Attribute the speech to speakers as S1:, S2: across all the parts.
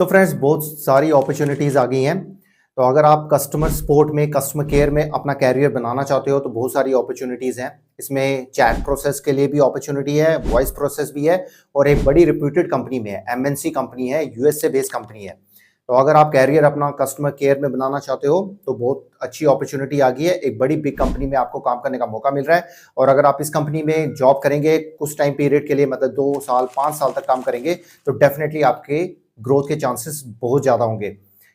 S1: तो फ्रेंड्स बहुत सारी अपॉर्चुनिटीज़ आ गई हैं। तो अगर आप कस्टमर सपोर्ट में, कस्टमर केयर में अपना कैरियर बनाना चाहते हो तो बहुत सारी अपॉर्चुनिटीज़ हैं। इसमें चैट प्रोसेस के लिए भी अपॉर्चुनिटी है, वॉइस प्रोसेस भी है और एक बड़ी रिप्यूटेड कंपनी में है, एमएनसी कंपनी है, यूएसए बेस्ड कंपनी है। तो अगर आप कैरियर अपना कस्टमर केयर में बनाना चाहते हो तो बहुत अच्छी अपॉर्चुनिटी आ गई है। एक बड़ी बिग कंपनी में आपको काम करने का मौका मिल रहा है और अगर आप इस कंपनी में जॉब करेंगे कुछ टाइम पीरियड के लिए, मतलब 2 साल 5 साल तक काम करेंगे, तो डेफिनेटली आपके ग्रोथ के चांसेस बहुत ज़्यादा होंगे,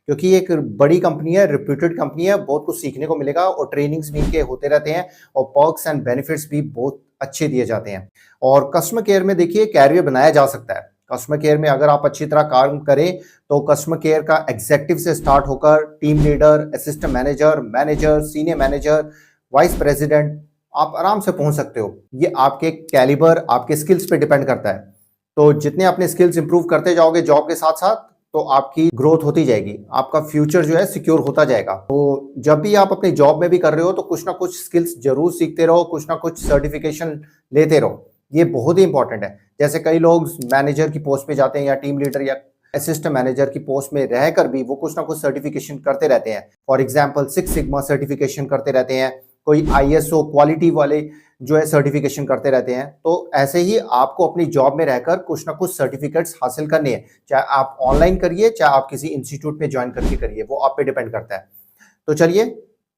S1: क्योंकि एक बड़ी कंपनी है, रिप्यूटेड कंपनी है, बहुत कुछ सीखने को मिलेगा और ट्रेनिंग्स भी इनके होते रहते हैं और पर्क्स एंड बेनिफिट्स भी बहुत अच्छे दिए जाते हैं। और कस्टमर केयर में देखिए कैरियर बनाया जा सकता है। कस्टमर केयर में अगर आप अच्छी तरह काम करें तो कस्टमर केयर का एग्जीक्यूटिव से स्टार्ट होकर team leader, assistant manager, manager, senior manager, vice president आप आराम से पहुंच सकते हो। ये आपके कैलिबर, आपके स्किल्स पे डिपेंड करता है। तो जितने अपने स्किल्स इंप्रूव करते जाओगे जॉब के साथ साथ, तो आपकी ग्रोथ होती जाएगी, आपका फ्यूचर जो है सिक्योर होता जाएगा। तो जब भी आप अपनी जॉब में भी कर रहे हो तो कुछ ना कुछ स्किल्स जरूर सीखते रहो, कुछ ना कुछ सर्टिफिकेशन लेते रहो, ये बहुत ही इंपॉर्टेंट है। जैसे कई लोग मैनेजर की पोस्ट पे जाते हैं या टीम लीडर या असिस्टेंट मैनेजर की पोस्ट में रहकर भी वो कुछ ना कुछ सर्टिफिकेशन करते रहते हैं। फॉर एग्जाम्पल 6 सिग्मा सर्टिफिकेशन करते रहते हैं, कोई आईएसओ क्वालिटी वाले जो है सर्टिफिकेशन करते रहते हैं। तो ऐसे ही आपको अपनी जॉब में रहकर कुछ ना कुछ सर्टिफिकेट्स हासिल करने हैं, चाहे आप ऑनलाइन करिए, चाहे आप किसी इंस्टीट्यूट में ज्वाइन करके करिए, वो आप पे डिपेंड करता है। तो चलिए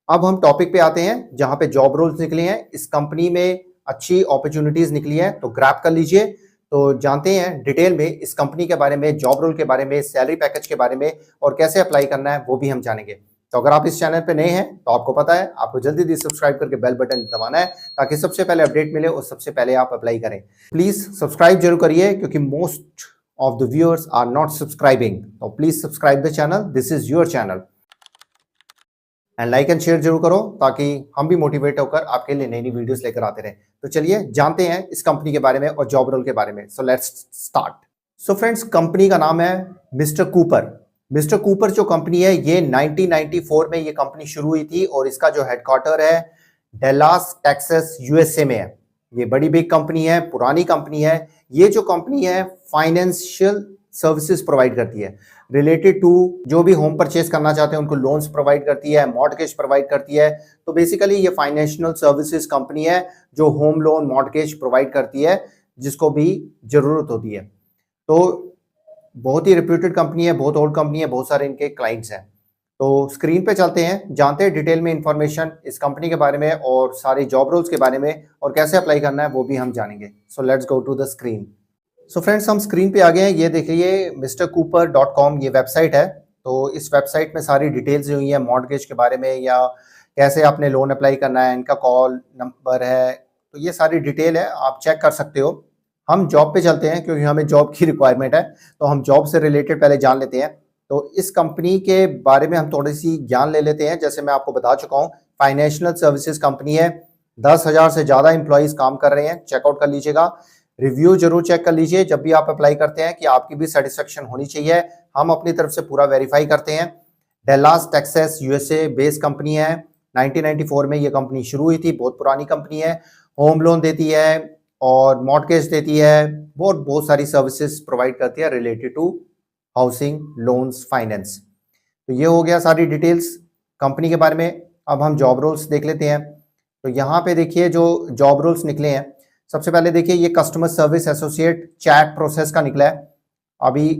S1: अब हम टॉपिक पे आते हैं जहां पे जॉब रोल्स निकले हैं। इस कंपनी में अच्छी अपॉर्चुनिटीज निकली हैं, तो ग्रैब कर लीजिए। तो जानते हैं डिटेल में इस कंपनी के बारे में, जॉब रोल के बारे में, सैलरी पैकेज के बारे में और कैसे अप्लाई करना है वो भी हम जानेंगे। तो अगर आप इस चैनल पे नए हैं तो आपको पता है, आपको जल्दी से सब्सक्राइब करके बेल बटन दबाना है ताकि सबसे पहले अपडेट मिले और सबसे पहले आप अप्लाई करें। प्लीज सब्सक्राइब जरूर करिए क्योंकि most of the viewers are not subscribing. तो please subscribe the channel, this is your channel. And like and share जरूर करो ताकि हम भी मोटिवेट होकर आपके लिए नई नई वीडियोस लेकर आते रहें। तो चलिए जानते हैं इस कंपनी के बारे में और जॉब रोल के बारे में। So let's start. So friends, company का नाम है मिस्टर कूपर। मिस्टर कूपर जो कंपनी है ये 1994 में ये कंपनी शुरू हुई थी और इसका जो हेडक्वार्टर है डेलास टेक्सास यूएसए में है। ये बड़ी बिग कंपनी है, पुरानी कंपनी है। ये जो कंपनी है फाइनेंशियल सर्विसेज प्रोवाइड करती है रिलेटेड टू जो भी होम परचेज करना चाहते हैं उनको लोन्स प्रोवाइड करती है, मॉर्टगेज प्रोवाइड करती है। तो बेसिकली ये फाइनेंशियल सर्विसेज कंपनी है जो होम लोन, मॉर्टगेज प्रोवाइड करती है जिसको भी जरूरत होती है। तो बहुत ही रिप्यूटेड कंपनी है, बहुत ओल्ड कंपनी है, बहुत सारे इनके क्लाइंट्स हैं। तो स्क्रीन पे चलते हैं, जानते हैं डिटेल में इंफॉर्मेशन इस कंपनी के बारे में और सारे जॉब रोल्स के बारे में और कैसे अप्लाई करना है वो भी हम जानेंगे। So let's go to the screen. So friends, हम स्क्रीन पे आ गए हैं। ये देखिए mrcooper.com ये वेबसाइट है। तो इस वेबसाइट में सारी डिटेल्स हुई है मॉर्टगेज के बारे में या कैसे आपने लोन अप्लाई करना है, इनका कॉल नंबर है। तो ये सारी डिटेल है, आप चेक कर सकते हो। हम जॉब पे चलते हैं क्योंकि हमें जॉब की रिक्वायरमेंट है, तो हम जॉब से रिलेटेड पहले जान लेते हैं। तो इस कंपनी के बारे में हम थोड़ी सी ज्ञान ले लेते हैं। जैसे मैं आपको बता चुका हूँ, फाइनेंशियल सर्विसेज कंपनी है, 10,000 से ज़्यादा एम्प्लॉयज़ काम कर रहे हैं। चेकआउट कर लीजिएगा, रिव्यू जरूर चेक कर लीजिए जब भी आप अप्लाई करते हैं कि आपकी भी सेटिस्फेक्शन होनी चाहिए। हम अपनी तरफ से पूरा वेरीफाई करते हैं। Dallas Texas USA based company है। 1994 में ये कंपनी शुरू हुई थी, बहुत पुरानी कंपनी है। होम लोन देती है और मॉर्टगेज देती है, बहुत सारी सर्विसेज प्रोवाइड करती है related to housing loans finance. तो ये हो गया सारी डिटेल्स कंपनी के बारे में। अब हम जॉब रोल्स देख लेते हैं। तो यहाँ पे देखिए जो जॉब रोल्स निकले हैं, सबसे पहले देखिए ये customer service associate chat process का निकला है। अभी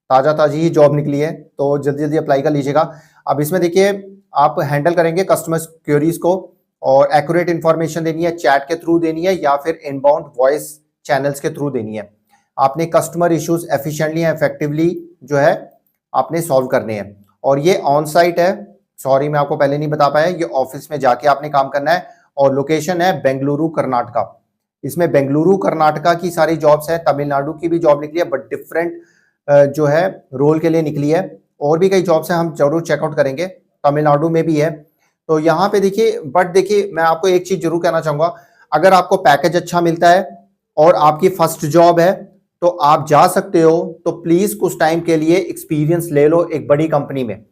S1: ताजी ही जॉब निकली है, तो जल्दी जल्दी अप्लाई कर लीजिएगा। अब इसमें देखिए आप हैंडल करेंगे कस्टमर क्वेरीज को और एक्यूरेट इंफॉर्मेशन देनी है, चैट के थ्रू देनी है या फिर इनबाउंड वॉइस चैनल्स के थ्रू देनी है। आपने customer issues efficiently and effectively जो है आपने सॉल्व करने हैं। और ये ऑन साइट है, सॉरी मैं आपको पहले नहीं बता पाया, ये ऑफिस में जाके आपने काम करना है और लोकेशन है बेंगलुरु कर्नाटका। इसमें बेंगलुरु कर्नाटका की सारी जॉब्स है, तमिलनाडु की भी जॉब निकली है बट डिफरेंट जो है रोल के लिए निकली है। और भी कई जॉब्स हैं, हम जरूर चेकआउट करेंगे। तमिलनाडु में भी है। तो यहाँ पे देखिए, बट देखिए मैं आपको एक चीज जरूर कहना चाहूंगा, अगर आपको पैकेज अच्छा मिलता है और आपकी फर्स्ट जॉब है तो आप जा सकते हो। तो प्लीज कुछ टाइम के लिए एक्सपीरियंस ले लो एक बड़ी कंपनी में।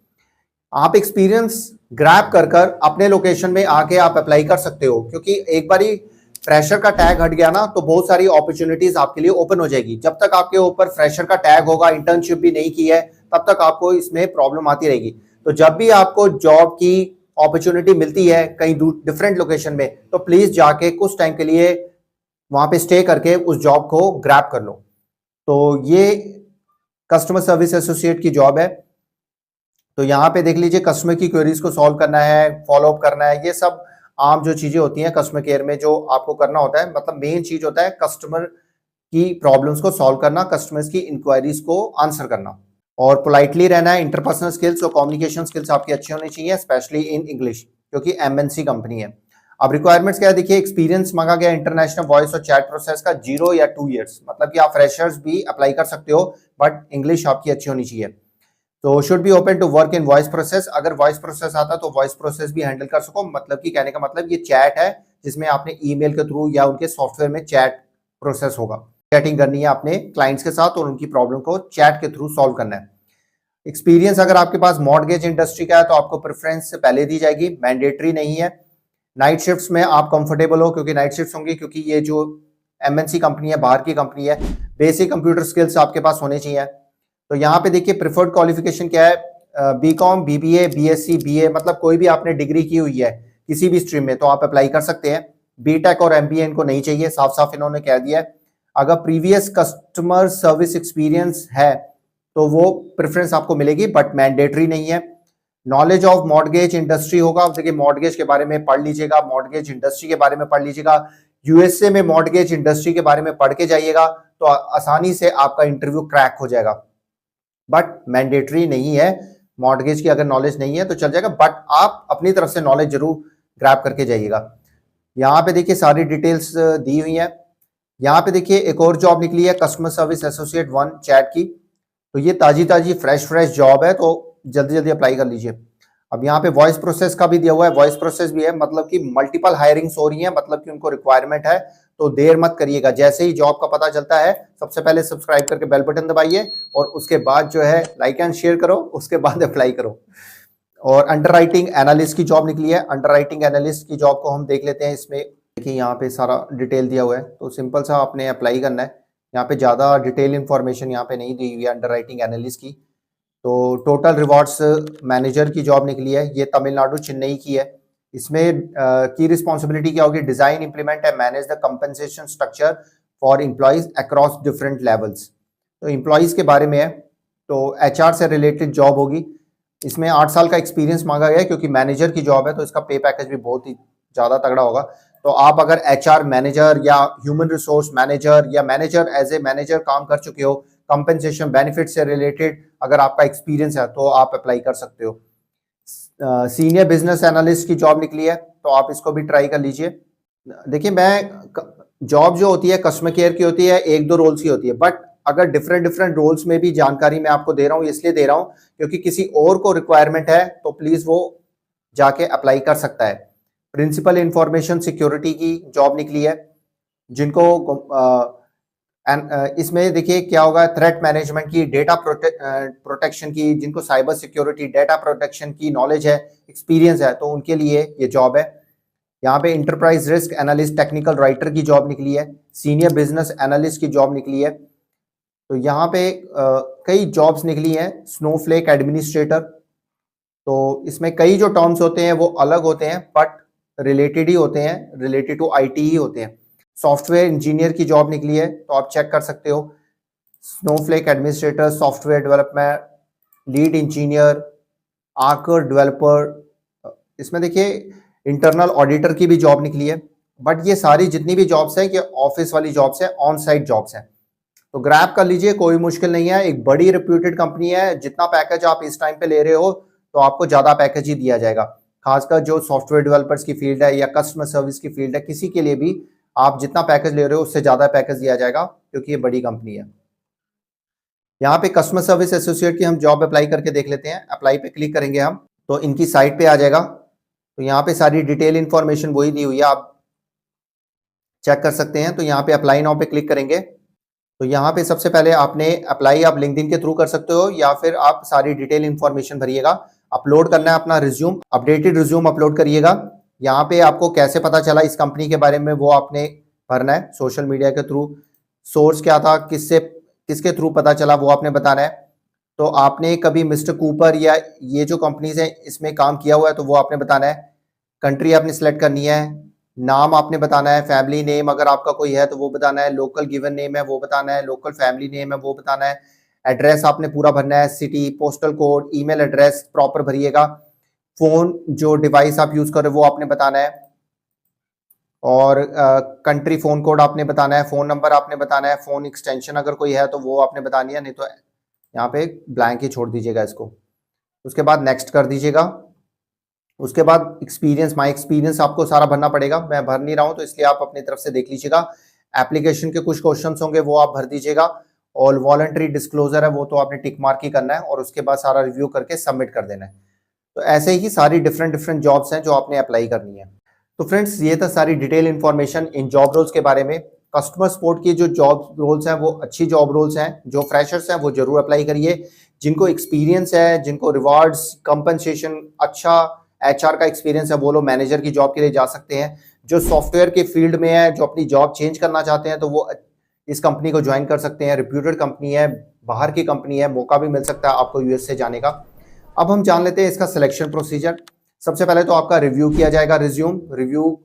S1: आप एक्सपीरियंस ग्रैब कर अपने लोकेशन में आके आप अप्लाई कर सकते हो, क्योंकि एक बारी फ्रेशर का टैग हट गया ना तो बहुत सारी अपॉर्चुनिटीज आपके लिए ओपन हो जाएगी। जब तक आपके ऊपर फ्रेशर का टैग होगा, इंटर्नशिप भी नहीं की है, तब तक आपको इसमें प्रॉब्लम आती रहेगी। तो जब भी आपको जॉब की अपॉर्चुनिटी मिलती है कहीं डिफरेंट लोकेशन में, तो प्लीज जाके कुछ टाइम के लिए वहां पे स्टे करके उस जॉब को ग्रैब कर लो। तो ये कस्टमर सर्विस एसोसिएट की जॉब है। तो यहाँ पे देख लीजिए, कस्टमर की क्वेरीज को सॉल्व करना है, फॉलो अप करना है, ये सब आम जो चीजें होती हैं कस्टमर केयर में जो आपको करना होता है। मतलब मेन चीज होता है कस्टमर की प्रॉब्लम्स को सॉल्व करना, कस्टमर्स की इंक्वायरीज को आंसर करना, और पोलाइटली रहना है। इंटरपर्सनल स्किल्स और कम्युनिकेशन स्किल्स आपकी अच्छी होनी चाहिए, स्पेशली इन इंग्लिश, क्योंकि एमएनसी कंपनी है। अब रिक्वायरमेंट्स क्या है, देखिए एक्सपीरियंस मांगा गया इंटरनेशनल वॉइस और चैट प्रोसेस का 0 या 2 इयर्स, मतलब कि आप फ्रेशर्स भी अप्लाई कर सकते हो, बट इंग्लिश आपकी अच्छी होनी चाहिए। तो should be open to work in voice process, अगर वॉइस प्रोसेस आता तो वॉइस प्रोसेस भी हैंडल कर सको। मतलब कि कहने का मतलब ये चैट है जिसमें आपने ईमेल के थ्रू या उनके सॉफ्टवेयर में चैट प्रोसेस होगा, चैटिंग करनी है अपने क्लाइंट्स के साथ और उनकी प्रॉब्लम को चैट के थ्रू सॉल्व करना है। एक्सपीरियंस अगर आपके पास मॉर्गेज इंडस्ट्री का है तो आपको प्रेफरेंस पहले दी जाएगी, मैंडेटरी नहीं है। नाइट शिफ्ट्स में आप कंफर्टेबल हो, क्योंकि नाइट शिफ्ट्स होंगी, क्योंकि ये जो एमएनसी कंपनी है, बाहर की कंपनी है। बेसिक कंप्यूटर स्किल्स आपके पास होने चाहिए। तो यहाँ पे देखिए प्रिफर्ड क्वालिफिकेशन क्या है, बीकॉम, बीबीए, बीएससी, बीए, मतलब कोई भी आपने डिग्री की हुई है किसी भी स्ट्रीम में तो आप अप्लाई कर सकते हैं। बीटेक और एमबीए इनको नहीं चाहिए, साफ साफ इन्होंने कह दिया है। अगर प्रीवियस कस्टमर सर्विस एक्सपीरियंस है तो वो प्रेफरेंस आपको मिलेगी, बट मैंडेटरी नहीं है। नॉलेज ऑफ मॉर्गेज इंडस्ट्री होगा, देखिए मॉर्गेज के बारे में पढ़ लीजिएगा, मॉर्गेज इंडस्ट्री के बारे में पढ़ लीजिएगा, यूएसए में मॉर्गेज इंडस्ट्री के बारे में पढ़ के जाइएगा तो आसानी से आपका इंटरव्यू क्रैक हो जाएगा। बट मैंडेटरी नहीं है, मॉर्गेज की अगर नॉलेज नहीं है तो चल जाएगा, बट आप अपनी तरफ से नॉलेज जरूर ग्रैब करके जाइएगा। यहाँ पे देखिए सारी डिटेल्स दी हुई है। यहाँ पे देखिए एक और जॉब निकली है, कस्टमर सर्विस एसोसिएट 1 चैट की। तो ये ताजी ताजी फ्रेश जॉब है, तो जल्दी जल्दी अप्लाई कर लीजिए। अब यहाँ पे वॉइस प्रोसेस का भी दिया हुआ है, वॉइस प्रोसेस भी है, मतलब कि मल्टीपल हायरिंग्स हो रही है, मतलब कि उनको रिक्वायरमेंट है। तो देर मत करिएगा, जैसे ही जॉब का पता चलता है सबसे पहले सब्सक्राइब करके बेल बटन दबाइए और उसके बाद जो है लाइक एंड शेयर करो, उसके बाद अप्लाई करो। और अंडर राइटिंग एनालिस्ट की जॉब निकली है, अंडर राइटिंग एनालिस्ट की जॉब को हम देख लेते हैं। इसमें देखिए यहाँ पे सारा डिटेल दिया हुआ है, तो सिंपल सा आपने अप्लाई करना है। यहाँ पे ज्यादा डिटेल इंफॉर्मेशन यहाँ पे नहीं दी हुई है अंडर राइटिंग एनालिस्ट की। तो टोटल रिवॉर्ड्स मैनेजर की जॉब निकली है, ये तमिलनाडु चेन्नई की है। इसमें की रिस्पॉन्सिबिलिटी क्या होगी, design, implement and manage the compensation structure for employees across different levels. तो एम्प्लॉइज के बारे में है, तो एचआर से रिलेटेड जॉब होगी। इसमें 8 साल का एक्सपीरियंस मांगा गया है, क्योंकि मैनेजर की जॉब है तो इसका पे पैकेज भी बहुत ही ज्यादा तगड़ा होगा। तो आप अगर एचआर मैनेजर या ह्यूमन रिसोर्स मैनेजर या मैनेजर एज ए मैनेजर काम कर चुके हो, कंपनसेशन बेनिफिट से रिलेटेड अगर आपका एक्सपीरियंस है तो आप अप्लाई कर सकते हो। सीनियर बिजनेस एनालिस्ट की जॉब निकली है, तो आप इसको भी ट्राई कर लीजिए। देखिए जॉब जो होती है कस्टमर केयर की होती है, 1-2 रोल्स की होती है, बट अगर डिफरेंट रोल्स में भी जानकारी मैं आपको दे रहा हूँ, इसलिए दे रहा हूँ क्योंकि किसी और को रिक्वायरमेंट है तो प्लीज वो जाके अप्लाई कर सकता है। प्रिंसिपल इंफॉर्मेशन सिक्योरिटी की जॉब निकली है, जिनको इसमें देखिए क्या होगा, थ्रेट मैनेजमेंट की, डेटा प्रोटेक्शन की, जिनको साइबर सिक्योरिटी, डेटा प्रोटेक्शन की नॉलेज है, एक्सपीरियंस है, तो उनके लिए ये जॉब है। यहाँ पे enterprise risk analyst technical writer की जॉब निकली है, सीनियर बिजनेस एनालिस्ट की जॉब निकली है। तो यहाँ पे कई जॉब्स निकली हैं। स्नोफ्लेक एडमिनिस्ट्रेटर, तो इसमें कई जो टर्म्स होते हैं वो अलग होते हैं, बट रिलेटेड ही होते हैं, रिलेटेड टू आईटी ही होते हैं। सॉफ्टवेयर इंजीनियर की जॉब निकली है, तो आप चेक कर सकते हो। Snowflake administrator, software development, lead engineer, आर्कर developer. इसमें देखिए इंटरनल ऑडिटर की भी जॉब निकली है, बट ये सारी जितनी भी जॉब्स हैं ये ऑफिस वाली जॉब्स हैं, ऑन साइट जॉब्स हैं। तो ग्रैब कर लीजिए, कोई मुश्किल नहीं है। एक बड़ी रिप्यूटेड कंपनी है, जितना पैकेज आप इस टाइम पे ले रहे हो तो आपको ज्यादा पैकेज ही दिया जाएगा। खासकर जो सॉफ्टवेयर डेवलपर्स की फील्ड है या कस्टमर सर्विस की फील्ड है, किसी के लिए भी आप जितना पैकेज ले रहे हो उससे ज्यादा पैकेज दिया जाएगा, क्योंकि ये बड़ी कंपनी है। यहाँ पे कस्टमर सर्विस एसोसिएट की हम जॉब अप्लाई करके देख लेते हैं। अप्लाई पे क्लिक करेंगे हम तो इनकी साइट पे आ जाएगा। तो यहाँ पे सारी डिटेल इंफॉर्मेशन वही दी हुई है, आप चेक कर सकते हैं। तो यहाँ पे अप्लाई नाउ पे क्लिक करेंगे, तो यहाँ पे सबसे पहले आपने अप्लाई आप लिंक्डइन के थ्रू कर सकते हो, या फिर आप सारी डिटेल इंफॉर्मेशन भरिएगा। अपलोड करना है अपना रिज्यूम, अपडेटेड रिज्यूम अपलोड करिएगा। यहाँ पे आपको कैसे पता चला इस कंपनी के बारे में वो आपने भरना है, सोशल मीडिया के थ्रू, सोर्स क्या था, किसके थ्रू पता चला वो आपने बताना है। तो आपने कभी मिस्टर कूपर या ये जो कंपनीज हैं इसमें काम किया हुआ है तो वो आपने बताना है। कंट्री आपने सेलेक्ट करनी है, नाम आपने बताना है, फैमिली नेम अगर आपका कोई है तो वो बताना है, लोकल गिवन नेम है वो बताना है, लोकल फैमिली नेम है वो बताना है, एड्रेस आपने पूरा भरना है, city, postal code, email address proper भरिएगा, phone जो डिवाइस आप यूज कर रहे हो वो आपने बताना है, और कंट्री फोन कोड आपने बताना है, फोन नंबर आपने बताना है, फोन एक्सटेंशन अगर कोई है तो वो आपने बतानी है, नहीं तो यहाँ पे ब्लैंक ही छोड़ दीजिएगा इसको। उसके बाद नेक्स्ट कर दीजिएगा। उसके बाद एक्सपीरियंस, माई एक्सपीरियंस आपको सारा भरना पड़ेगा, मैं भर नहीं रहा हूँ तो इसलिए आप अपनी तरफ से देख लीजिएगा। एप्लीकेशन के कुछ क्वेश्चन होंगे वो आप भर दीजिएगा, और वॉलंटरी डिस्क्लोजर है वो तो आपने टिक मार्क ही करना है, और उसके बाद सारा रिव्यू करके सबमिट कर देना है। तो ऐसे ही सारी डिफरेंट डिफरेंट जॉब्स हैं जो आपने अप्लाई करनी है। तो फ्रेंड्स ये था सारी detail information in job roles के बारे में। कस्टमर सपोर्ट की जो जॉब रोल्स हैं वो अच्छी जॉब रोल्स हैं, जो फ्रेशर्स हैं वो जरूर अप्लाई करिए। जिनको एक्सपीरियंस है, जिनको रिवार्ड्स, कंपनसेशन, अच्छा एचआर का एक्सपीरियंस है, वो लोग मैनेजर की जॉब के लिए जा सकते हैं। जो सॉफ्टवेयर के फील्ड में है, जो अपनी जॉब चेंज करना चाहते हैं, तो वो इस कंपनी को ज्वाइन कर सकते हैं। रिप्यूटेड कंपनी है, बाहर की कंपनी है, मौका भी मिल सकता है आपको यूएस से जाने का। अब हम जान लेते हैं इसका सिलेक्शन प्रोसीजर। सबसे पहले तो आपका रिव्यू किया जाएगा, रिव्यू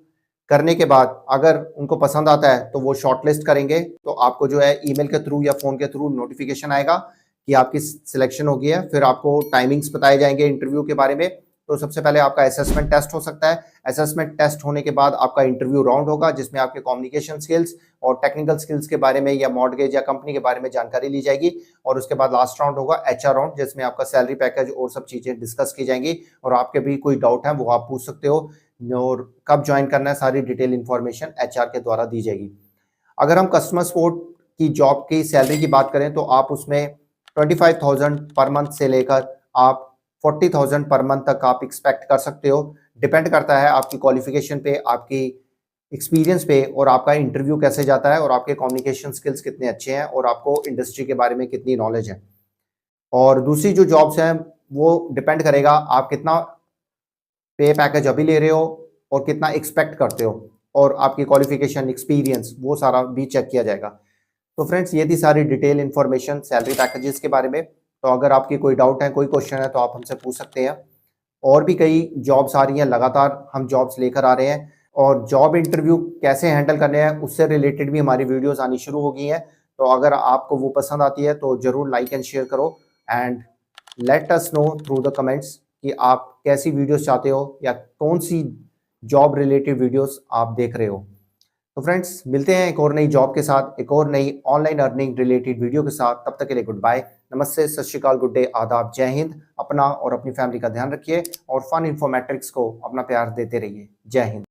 S1: करने के बाद अगर उनको पसंद आता है तो वो शॉर्टलिस्ट करेंगे, तो आपको जो है ईमेल के थ्रू या फोन के थ्रू नोटिफिकेशन आएगा कि आपकी सिलेक्शन हो गई है। फिर आपको टाइमिंग्स बताए जाएंगे इंटरव्यू के बारे में। तो सबसे पहले आपका असेसमेंट टेस्ट हो सकता है। असेसमेंट टेस्ट होने के बाद आपका इंटरव्यू राउंड होगा, जिसमें आपके कम्युनिकेशन स्किल्स और टेक्निकल स्किल्स के बारे में या मॉर्गेज या कंपनी के बारे में जानकारी ली जाएगी। और उसके बाद लास्ट राउंड होगा एचआर राउंड, जिसमें आपका सैलरी पैकेज और सब चीजें डिस्कस की जाएंगी, और आपके भी कोई डाउट है वो आप पूछ सकते हो, और कब ज्वाइन करना है सारी डिटेल इंफॉर्मेशन एचआर के द्वारा दी जाएगी। अगर हम कस्टमर सपोर्ट की जॉब की सैलरी की बात करें तो आप उसमें 25,000 पर मंथ से लेकर आप 40,000 पर मंथ तक आप एक्सपेक्ट कर सकते हो। डिपेंड करता है आपकी क्वालिफिकेशन पे, आपकी एक्सपीरियंस पे, और आपका इंटरव्यू कैसे जाता है, और आपके कम्युनिकेशन स्किल्स कितने अच्छे हैं, और आपको इंडस्ट्री के बारे में कितनी नॉलेज है। और दूसरी जो जॉब्स हैं वो डिपेंड करेगा आप कितना पे पैकेज अभी ले रहे हो और कितना एक्सपेक्ट करते हो, और आपकी क्वालिफिकेशन, एक्सपीरियंस, वो सारा भी चेक किया जाएगा। तो फ्रेंड्स ये थी सारी डिटेल इन्फॉर्मेशन सैलरी पैकेजेस के बारे में। तो अगर आपकी कोई डाउट है, कोई क्वेश्चन है, तो आप हमसे पूछ सकते हैं। और भी कई जॉब्स आ रही हैं, लगातार हम जॉब्स लेकर आ रहे हैं, और जॉब इंटरव्यू कैसे हैंडल करने हैं उससे रिलेटेड भी हमारी वीडियोस आनी शुरू हो गई हैं। तो अगर आपको वो पसंद आती है तो जरूर लाइक एंड शेयर करो, and let us know through the comments कि आप कैसी वीडियोस चाहते हो या कौन सी जॉब रिलेटेड वीडियोस आप देख रहे हो। तो फ्रेंड्स मिलते हैं एक और नई जॉब के साथ, एक और नई ऑनलाइन अर्निंग रिलेटेड वीडियो के साथ। तब तक के लिए गुड बाय, नमस्ते, सत श्री अकाल, गुड डे, आदाब, जय हिंद। अपना और अपनी फैमिली का ध्यान रखिए, और फन इन्फॉर्मेटिक्स को अपना प्यार देते रहिए। जय हिंद।